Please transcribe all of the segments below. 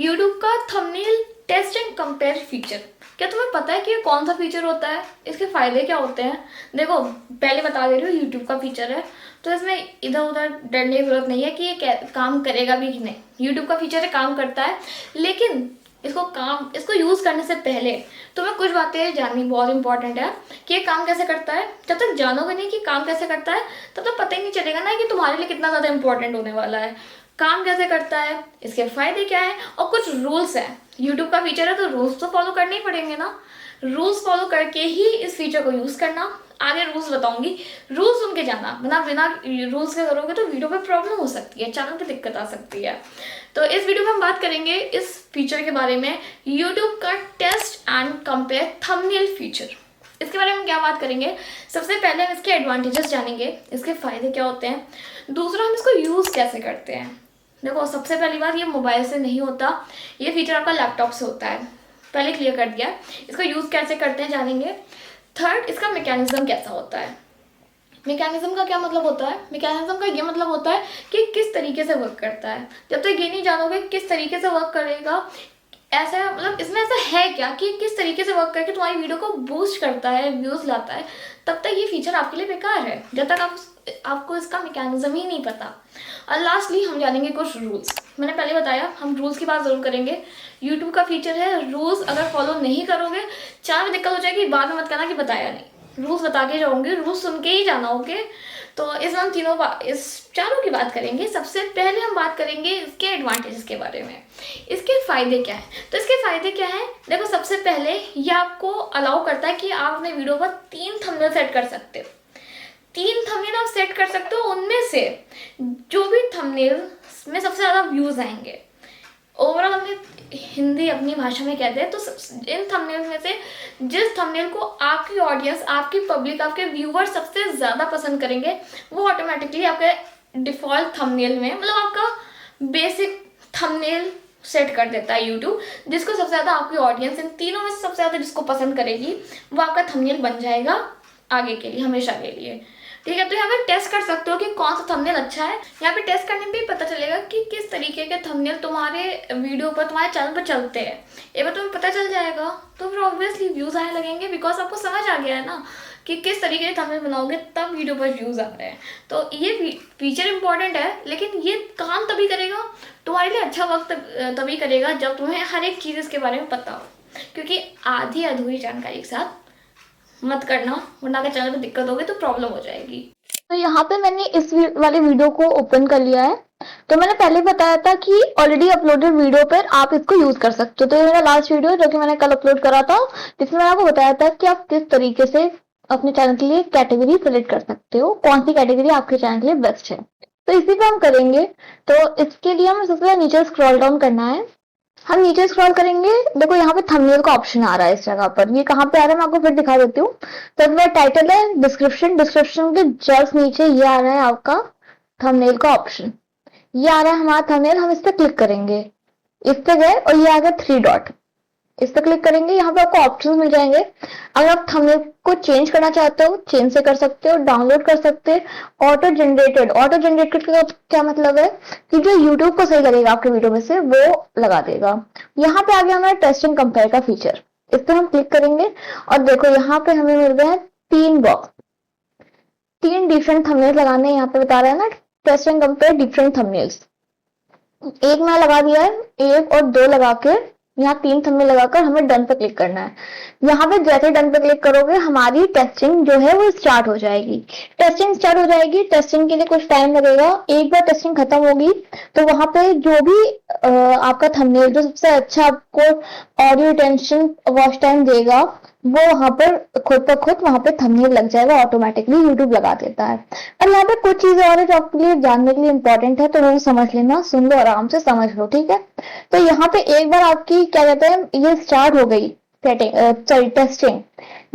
YouTube का thumbnail test and compare feature. क्या तुम्हें पता है कि ये कौन सा फीचर होता है, इसके फायदे क्या होते हैं? देखो, पहले बता दे रही हूँ, यूट्यूब का फीचर है तो इसमें इधर उधर डरने की जरूरत नहीं है कि ये काम करेगा भी कि नहीं। यूट्यूब का फीचर है, काम करता है, लेकिन इसको यूज करने से पहले तुम्हें कुछ बातें जाननी बहुत इंपॉर्टेंट है कि ये काम कैसे करता है। जब तक जानोगे नहीं कि काम कैसे करता है तब तक पता ही नहीं चलेगा ना कि तुम्हारे लिए कितना ज्यादा इंपॉर्टेंट होने वाला है। काम कैसे करता है, इसके फायदे क्या है, और कुछ रूल्स हैं। यूट्यूब का फीचर है तो रूल्स तो फॉलो करने ही पड़ेंगे ना। रूल्स फॉलो करके ही इस फीचर को यूज करना। आगे रूल्स बताऊंगी, रूल्स सुन के जाना, बिना रूल्स के करोगे तो वीडियो पे प्रॉब्लम हो सकती है, चैनल पे दिक्कत आ सकती है। तो इस वीडियो में हम बात करेंगे इस फीचर के बारे में, यूट्यूब का test and compare thumbnail feature. इसके बारे में क्या बात करेंगे? सबसे पहले हम इसके एडवांटेजेस जानेंगे, इसके फायदे क्या होते हैं। दूसरा, हम इसको यूज कैसे करते हैं। देखो, सबसे पहली बात, ये मोबाइल से नहीं होता, ये फीचर आपका लैपटॉप से होता है, पहले क्लियर कर दिया। इसको यूज कैसे करते हैं जानेंगे। थर्ड, इसका मैकेनिज्म कैसा होता है। मैकेनिज्म का क्या मतलब होता है? मैकेनिज्म का ये मतलब होता है कि किस तरीके से वर्क करता है। जब तक ये नहीं जानोगे किस तरीके से वर्क करेगा, ऐसा मतलब इसमें ऐसा है क्या कि किस तरीके से वर्क करके तुम्हारी वीडियो को बूस्ट करता है, व्यूज लाता है, तब तक ये फीचर आपके लिए बेकार है, जब तक आपको इसका मैकेनिज्म ही नहीं पता। और लास्टली हम जानेंगे कुछ रूल्स। मैंने पहले बताया, हम रूल्स की बात जरूर करेंगे। यूट्यूब का फीचर है, रूल्स अगर फॉलो नहीं करोगे चाहे में दिक्कत हो जाएगी, बाद में मत कहना कि बताया नहीं। रूल्स बता के जाऊंगी, रूल्स सुन के ही जाना होगे। तो इस हम इस चारों की बात करेंगे। सबसे पहले हम बात करेंगे इसके एडवांटेजेस के बारे में, इसके फायदे क्या है। तो इसके फायदे क्या है, देखो, सबसे पहले ये आपको अलाउ करता है कि आप अपने वीडियो पर 3 थंबनेल सेट कर सकते हो। 3 थंबनेल आप सेट कर सकते हो, उनमें से जो भी थंबनेल में सबसे ज्यादा व्यूज आएंगे, ओवरऑल हमने हिंदी अपनी भाषा में कहते हैं, तो इन थंबनेल में से जिस थंबनेल को आपकी ऑडियंस, आपकी पब्लिक, आपके व्यूवर सबसे ज्यादा पसंद करेंगे, वो ऑटोमेटिकली आपके डिफॉल्ट थंबनेल में, मतलब आपका बेसिक थंबनेल सेट कर देता है यूट्यूब। जिसको सबसे ज्यादा आपकी ऑडियंस, इन तीनों में से सबसे ज्यादा जिसको पसंद करेगी, वो आपका थंबनेल बन जाएगा आगे के लिए, हमेशा के लिए। ठीक है, तो यहाँ पे टेस्ट कर सकते हो कि कौन सा थंबनेल अच्छा है। यहाँ पे टेस्ट करने पे ही पता चलेगा कि किस तरीके के थंबनेल तुम्हारे वीडियो पर, तुम्हारे चैनल पर चलते हैं। एक बार तुम्हें पता चल जाएगा तो फिर ऑब्वियसली व्यूज आने लगेंगे, बिकॉज आपको समझ आ गया है ना कि किस तरीके के थंबनेल बनाओगे तब वीडियो पर व्यूज आ रहे हैं। तो ये फीचर इंपॉर्टेंट है, लेकिन ये काम तभी करेगा, तुम्हारे लिए अच्छा वक्त तभी करेगा जब तुम्हें हर एक चीज़ इसके बारे में पता हो। क्योंकि आधी अधूरी जानकारी के साथ मत करना, वरना अगर चैनल पे दिक्कत होगी तो प्रॉब्लम हो जाएगी। तो यहाँ पे मैंने इस वाले वीडियो को ओपन कर लिया है। तो मैंने पहले बताया था कि ऑलरेडी अपलोडेड वीडियो पर आप इसको यूज कर सकते हो। तो ये मेरा लास्ट वीडियो जो कि मैंने कल अपलोड करा था, जिसमें मैंने आपको बताया था कि आप किस तरीके से अपने चैनल के लिए कैटेगरी सेलेक्ट कर सकते हो, कौन सी कैटेगरी आपके चैनल के लिए बेस्ट है। तो इसी पे हम करेंगे। तो इसके लिए हमें सबसे पहले नीचे स्क्रॉल डाउन करना है। हम नीचे स्क्रॉल करेंगे, देखो यहाँ पे थंबनेल का ऑप्शन आ रहा है इस जगह पर। ये कहाँ पे आ रहा है मैं आपको फिर दिखा देती हूँ। तो इसमें टाइटल है, डिस्क्रिप्शन, डिस्क्रिप्शन के जस्ट नीचे ये आ रहा है आपका थंबनेल का ऑप्शन। ये आ रहा है हमारा थंबनेल, हम इस पे क्लिक करेंगे। इस पे गए और ये आ गया 3 डॉट, इस पे क्लिक करेंगे। यहाँ पे आपको ऑप्शंस मिल जाएंगे। अगर आप थंबनेल को चेंज करना चाहते हो, चेंज से कर सकते हो, डाउनलोड कर सकते हो। ऑटो जनरेटेड, ऑटो जनरेटेड का क्या मतलब है कि जो यूट्यूब को सही करेगा आपके वीडियो में से, वो लगा देगा। यहाँ पे आ गया हमारा टेस्ट एंड कंपेयर का फीचर, इस पे हम क्लिक करेंगे और देखो यहाँ पे हमें मिल गया है 3 बॉक्स, 3 डिफरेंट थंबनेल लगाने। यहाँ पे बता रहा है ना, test and compare different thumbnails. एक मैं लगा दिया है, 1 और 2 लगा के यहाँ 3 थंबनेल लगाकर हमें डन पे क्लिक करना है। यहाँ पे जैसे डन पे क्लिक करोगे हमारी टेस्टिंग जो है वो स्टार्ट हो जाएगी। टेस्टिंग स्टार्ट हो जाएगी, टेस्टिंग के लिए कुछ टाइम लगेगा। एक बार टेस्टिंग खत्म होगी तो वहां पे जो भी आपका थंबनेल जो सबसे अच्छा आपको ऑडियो रिटेंशन वॉच टाइम देगा, वो वहां पर खुद ब खुद वहां पे थंबनेल लग जाएगा, ऑटोमेटिकली यूट्यूब लगा देता है। और यहाँ पे कुछ चीजें और है जो आपके लिए जानने के लिए इंपॉर्टेंट है, तो वो समझ लेना, सुन लो, आराम से समझ लो, ठीक है। तो यहाँ पे एक बार आपकी क्या कहते हैं, ये स्टार्ट हो गई टेस्टिंग।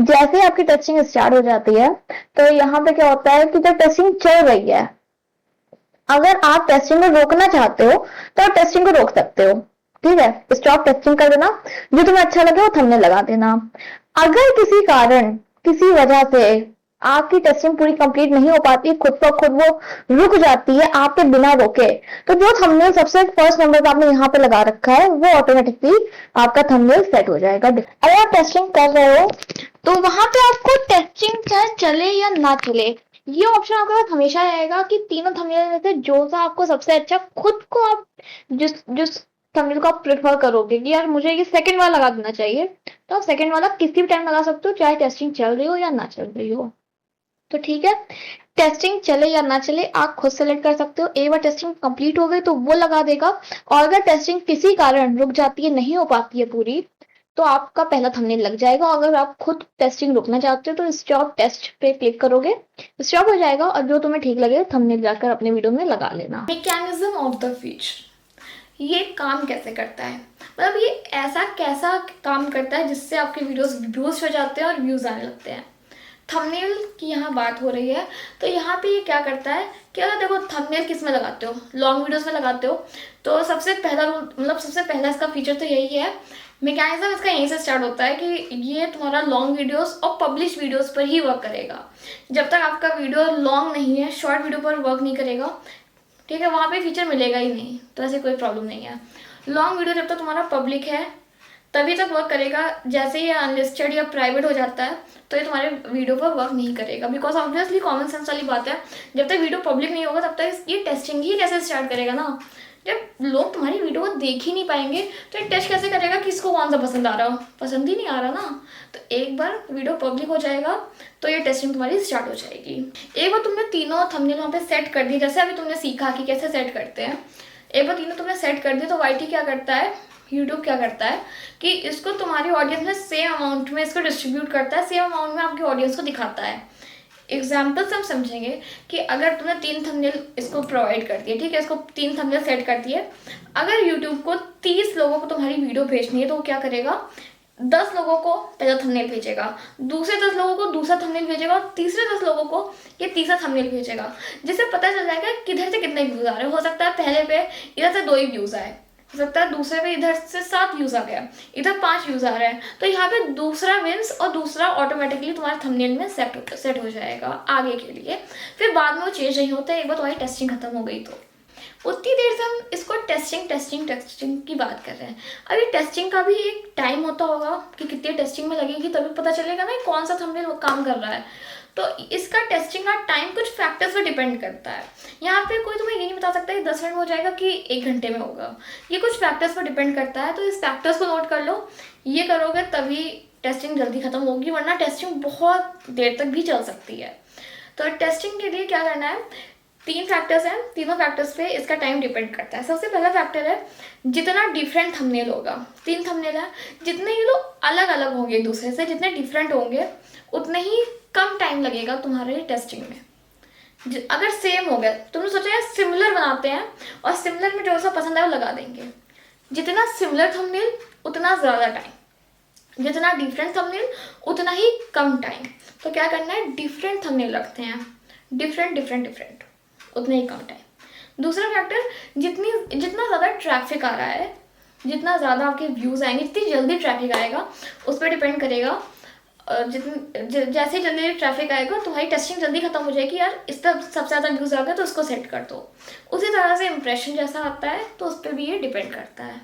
जैसे आपकी टेस्टिंग स्टार्ट हो जाती है तो यहाँ पे क्या होता है कि जब टेस्टिंग चल रही है, अगर आप टेस्टिंग को रोकना चाहते हो तो आप टेस्टिंग को रोक सकते हो, ठीक है। स्टॉप टेस्टिंग कर देना, जो तुम्हें अच्छा लगे वो थंबनेल लगा देना। अगर किसी कारण, किसी वजह से आपकी टेस्टिंग पूरी कंप्लीट नहीं हो पाती, खुद ब खुद वो रुक जाती है आपके बिना रोके, तो जो थंबनेल सबसे फर्स्ट नंबर पे आपने यहाँ पे लगा रखा है वो ऑटोमेटिकली आपका थंबनेल सेट हो जाएगा। अगर आप टेस्टिंग कर रहे हो तो वहां पे आपको टेस्टिंग चाहे चले या ना चले, ये ऑप्शन आपके पास हमेशा रहेगा कि तीनों थंबनेल में से जो सा आपको सबसे अच्छा खुद को आप जिस जिस थंबनेल को आप प्रेफर करोगे कि यार मुझे ये सेकंड वाला लगा देना चाहिए, तो आप सेकंड वाला किसी भी टाइम लगा सकते हो, चाहे टेस्टिंग चल रही हो या ना चल रही हो। तो ठीक है, टेस्टिंग चले या ना चले आप खुद सेलेक्ट कर सकते हो। एक बार टेस्टिंग कंप्लीट हो गई तो वो लगा देगा, और अगर टेस्टिंग किसी कारण रुक जाती है, नहीं हो पाती है पूरी, तो आपका पहला थंबनेल लग जाएगा। अगर आप खुद टेस्टिंग रोकना चाहते हो तो स्टॉप टेस्ट पे क्लिक करोगे, स्टॉप हो जाएगा, और जो तुम्हें ठीक लगे थंबनेल जाकर अपने वीडियो में लगा लेना। मैकेनिज्म ऑफ द फीचर, ये काम कैसे करता है, मतलब ये ऐसा कैसा काम करता है जिससे आपके वीडियोस व्यूज हो जाते हैं और व्यूज आने लगते हैं। थंबनेल की यहाँ बात हो रही है, तो यहाँ पे ये क्या करता है कि अगर देखो थंबनेल किस में लगाते हो, लॉन्ग वीडियोस में लगाते हो, तो सबसे पहला रूल, मतलब सबसे पहला इसका फीचर तो यही है, मैकेनिज्म इसका यहीं से स्टार्ट होता है कि ये तुम्हारा लॉन्ग वीडियोस और पब्लिश वीडियोस पर ही वर्क करेगा। जब तक आपका वीडियो लॉन्ग नहीं है, शॉर्ट वीडियो पर वर्क नहीं करेगा, ठीक है, वहाँ पे फीचर मिलेगा ही नहीं, तो ऐसे कोई प्रॉब्लम नहीं है। लॉन्ग वीडियो जब तक तुम्हारा पब्लिक है तभी तक वर्क करेगा, जैसे ये अनलिस्टेड या प्राइवेट हो जाता है तो ये तुम्हारे वीडियो पर वर्क नहीं करेगा, बिकॉज ऑब्वियसली कॉमन सेंस वाली बात है, जब तक वीडियो पब्लिक नहीं होगा तब तक ये टेस्टिंग ही कैसे स्टार्ट करेगा ना। जब लोग तुम्हारी वीडियो को देख ही नहीं पाएंगे तो ये टेस्ट कैसे करेगा किसको कौन सा पसंद आ रहा हो, पसंद ही नहीं आ रहा ना। तो एक बार वीडियो पब्लिक हो जाएगा तो ये टेस्टिंग तुम्हारी स्टार्ट हो जाएगी। एक बार तुमने तीनों थंबनेल वहाँ पे सेट कर दी, जैसे अभी तुमने सीखा कि कैसे सेट करते हैं, एक बार तीनों तुमने सेट कर दी तो वाईटी क्या करता है, यूट्यूब क्या करता है कि इसको तुम्हारी ऑडियंस में सेम अमाउंट में इसको डिस्ट्रीब्यूट करता है, सेम अमाउंट में आपकी ऑडियंस को दिखाता है। एग्जाम्पल से हम समझेंगे कि अगर तुमने 3 थंबनेल इसको प्रोवाइड कर दिए, ठीक है, इसको 3 थंबनेल सेट कर दिए, अगर यूट्यूब को 30 लोगों को तुम्हारी वीडियो भेजनी है तो वो क्या करेगा, 10 लोगों को पहला थंबनेल भेजेगा, दूसरे 10 लोगों को दूसरा थंबनेल भेजेगा, और तीसरे 10 लोगों को ये तीसरा थंबनेल भेजेगा, जिससे पता चल जाएगा किधर से कितने व्यूज आ रहे हैं। हो सकता है पहले पे इधर से 2 ही व्यूज आए, हो सकता है दूसरे पे इधर से 7 व्यूज आ गया, इधर 5 व्यूज आ रहे हैं, तो यहाँ पे दूसरा विंस और दूसरा ऑटोमेटिकली तुम्हारे थंबनेल में सेट हो जाएगा आगे के लिए। फिर बाद में वो चेंज नहीं होता है, एक बार तुम्हारी टेस्टिंग खत्म हो गई तो। उतनी देर से हम इसको टेस्टिंग की बात कर रहे हैं। अभी टेस्टिंग का भी एक टाइम होता होगा कि कितनी टेस्टिंग में लगेगी, तभी पता चलेगा ना कौन सा थंबनेल काम कर रहा है। तो इसका टेस्टिंग का टाइम कुछ फैक्टर्स पर डिपेंड करता है। यहाँ पे कोई तुम्हें ये नहीं बता सकता कि 10 मिनट में हो जाएगा कि 1 घंटे में होगा, ये कुछ फैक्टर्स पर डिपेंड करता है। तो इस फैक्टर्स को नोट कर लो, ये करोगे तभी टेस्टिंग जल्दी खत्म होगी, वरना टेस्टिंग बहुत देर तक भी चल सकती है। तो टेस्टिंग के लिए क्या करना है, 3 फैक्टर्स हैं, तीनों फैक्टर्स पे इसका टाइम डिपेंड करता है। सबसे पहला फैक्टर है जितना डिफरेंट थंबनेल होगा, 3 थंबनेल है, जितने ये लोग अलग अलग होंगे एक दूसरे से, जितने डिफरेंट होंगे उतने ही कम टाइम लगेगा तुम्हारे टेस्टिंग में। अगर सेम हो गया, तुमने सोचा है सिमिलर बनाते हैं और सिमिलर में जो सा पसंद है वो लगा देंगे, जितना सिमिलर थंबनेल उतना ज़्यादा टाइम, जितना डिफरेंट थंबनेल उतना ही कम टाइम। तो क्या करना है, डिफरेंट थंबनेल रखते हैं, डिफरेंट उतना ही कम टाइम। दूसरा फैक्टर, जितना ज़्यादा ट्रैफिक आ रहा है, जितना ज़्यादा आपके व्यूज़ आएंगे, जितनी जल्दी ट्रैफिक आएगा उस पर डिपेंड करेगा। जैसे जल्दी ट्रैफिक आएगा तुम्हारी टेस्टिंग जल्दी खत्म हो जाएगी, यार इस पर सबसे ज़्यादा व्यूज़ आ गए तो उसको सेट कर दो। उसी तरह से इंप्रेशन जैसा आता है तो उस पर भी ये डिपेंड करता है।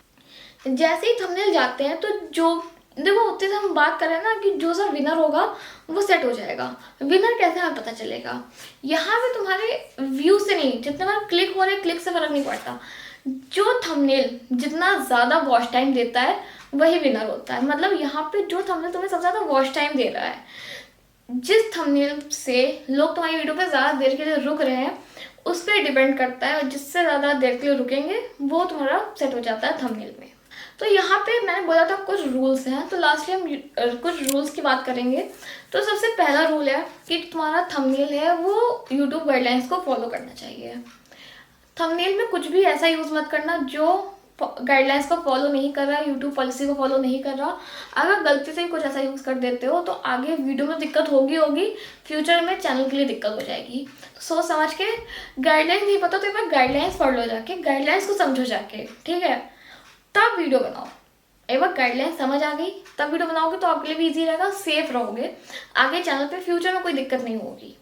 जैसे ही थंबनेल जाते हैं तो जो देखो उतने से हम बात कर रहे हैं ना कि जो सा विनर होगा वो सेट हो जाएगा। विनर कैसे हमें पता चलेगा, यहाँ पे तुम्हारे व्यू से नहीं, जितने बार क्लिक हो रहे क्लिक से फर्क नहीं पड़ता, जो थंबनेल जितना ज़्यादा वॉच टाइम देता है वही विनर होता है। मतलब यहाँ पे जो थंबनेल तुम्हें सबसे ज़्यादा वॉच टाइम दे रहा है, जिस थंबनेल से लोग तुम्हारी वीडियो पे ज़्यादा देर के लिए रुक रहे हैं उस पर डिपेंड करता है, और जिससे ज़्यादा देर के लिए रुकेंगे वो तुम्हारा सेट हो जाता है थंबनेल में। तो यहाँ पे मैंने बोला था कुछ रूल्स हैं, तो लास्टली हम कुछ रूल्स की बात करेंगे। तो सबसे पहला रूल है कि तुम्हारा थंबनेल है वो यूट्यूब गाइडलाइंस को फॉलो करना चाहिए। थंबनेल में कुछ भी ऐसा यूज़ मत करना जो गाइडलाइंस को फॉलो नहीं कर रहा है, यूट्यूब पॉलिसी को फॉलो नहीं कर रहा। अगर गलती से ही कुछ ऐसा यूज़ कर देते हो तो आगे वीडियो में दिक्कत होगी, फ्यूचर में चैनल के लिए दिक्कत हो जाएगी। तो सोच समझ के, गाइडलाइंस नहीं पता तो एक बार गाइडलाइंस पढ़ लो जाके, गाइडलाइंस को समझो जाके, ठीक है, तब वीडियो बनाओ। एक बार गाइडलाइन समझ आ गई तब वीडियो बनाओगे तो आपके लिए भी ईजी रहेगा, सेफ रहोगे, आगे चैनल पे फ्यूचर में कोई दिक्कत नहीं होगी।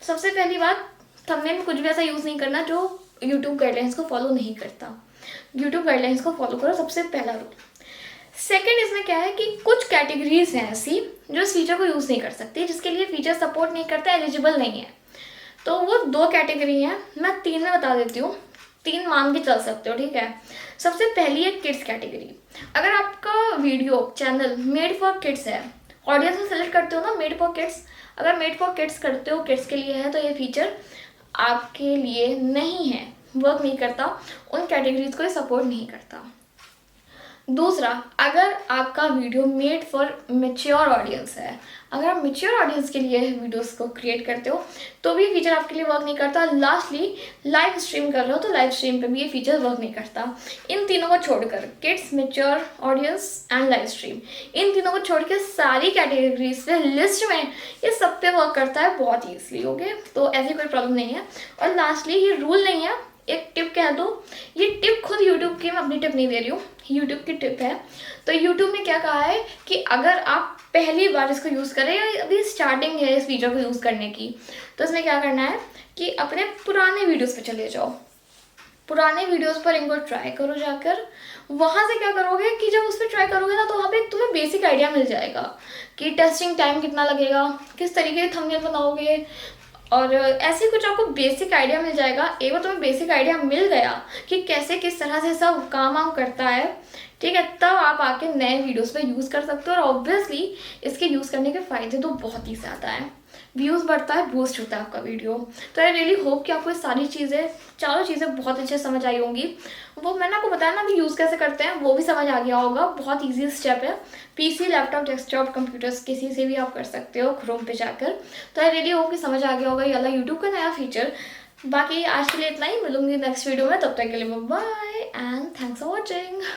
सबसे पहली बात, थंबनेल में कुछ भी ऐसा यूज़ नहीं करना जो यूट्यूब गाइडलाइंस को फॉलो नहीं करता। यूट्यूब गाइडलाइंस को फॉलो करो, सबसे पहला रूल। सेकंड, इसमें क्या है कि कुछ कैटेगरीज हैं ऐसी जो इस फीचर को यूज़ नहीं कर सकती, जिसके लिए फीचर सपोर्ट नहीं करता, एलिजिबल नहीं है। तो वो 2 कैटेगरी हैं, मैं 3 में बता देती हूँ, 3 मान के चल सकते हो, ठीक है। सबसे पहली है किड्स कैटेगरी। अगर आपका video channel made for kids है, ऑडियंस में सेलेक्ट करते हो ना मेड फॉर किड्स, अगर मेड फॉर किड्स करते हो, किड्स के लिए है, तो ये फीचर आपके लिए नहीं है, वर्क नहीं करता, उन कैटेगरीज को ये सपोर्ट नहीं करता। दूसरा, अगर आपका video made for mature audience है, अगर आप मेच्योर ऑडियंस के लिए वीडियोस को क्रिएट करते हो तो भी फीचर आपके लिए वर्क नहीं करता। लास्टली, लाइव स्ट्रीम कर रहे हो तो लाइव स्ट्रीम पे भी ये फीचर वर्क नहीं करता। इन तीनों को छोड़कर, kids, mature audience and live stream, इन तीनों को छोड़ के सारी कैटेगरीज पे लिस्ट में ये सब पे वर्क करता है बहुत ईजिली, ओके। तो ऐसी कोई प्रॉब्लम नहीं है। और लास्टली, ये रूल नहीं है, एक टिप कह दो, ये टिप खुद यूट्यूब की, मैं अपनी टिप नहीं दे रही हूँ, यूट्यूब की टिप है। तो यूट्यूब ने क्या कहा है कि अगर आप पहली बार इसको यूज़ करें या अभी स्टार्टिंग है इस फीचर को यूज़ करने की, तो इसमें क्या करना है कि अपने पुराने वीडियोस पे चले जाओ, पुराने वीडियोस पर इनको ट्राई करो जाकर। वहाँ से क्या करोगे कि जब उस पर ट्राई करोगे ना तो वहाँ पे तुम्हें बेसिक आइडिया मिल जाएगा कि टेस्टिंग टाइम कितना लगेगा, किस तरीके के थंबनेल बनाओगे, और ऐसे कुछ आपको बेसिक आइडिया मिल जाएगा। एक बार तुम्हें बेसिक आइडिया मिल गया कि कैसे किस तरह से सब काम करता है, ठीक है, तब आप आके नए वीडियोस पे यूज़ कर सकते हो। और ऑब्वियसली इसके यूज़ करने के फ़ायदे तो बहुत ही ज़्यादा हैं, व्यूज़ बढ़ता है, बूस्ट होता है आपका वीडियो। तो आई रियली होप कि आपको ये सारी चीज़ें, चारों चीज़ें बहुत अच्छे समझ आई होंगी। वो मैंने आपको बताया ना कि यूज़ कैसे करते हैं, वो भी समझ आ गया होगा, बहुत ईजी स्टेप है। पीसी, लैपटॉप, डेस्कटॉप, कंप्यूटर्स, किसी से भी आप कर सकते हो क्रोम पे जाकर। तो आई रियली होप कि समझ आ गया होगा ये वाला यूट्यूब का नया फीचर। बाकी आज के लिए इतना ही, मिलूंगी नेक्स्ट वीडियो में, तब तक के लिए bye and thanks for watching.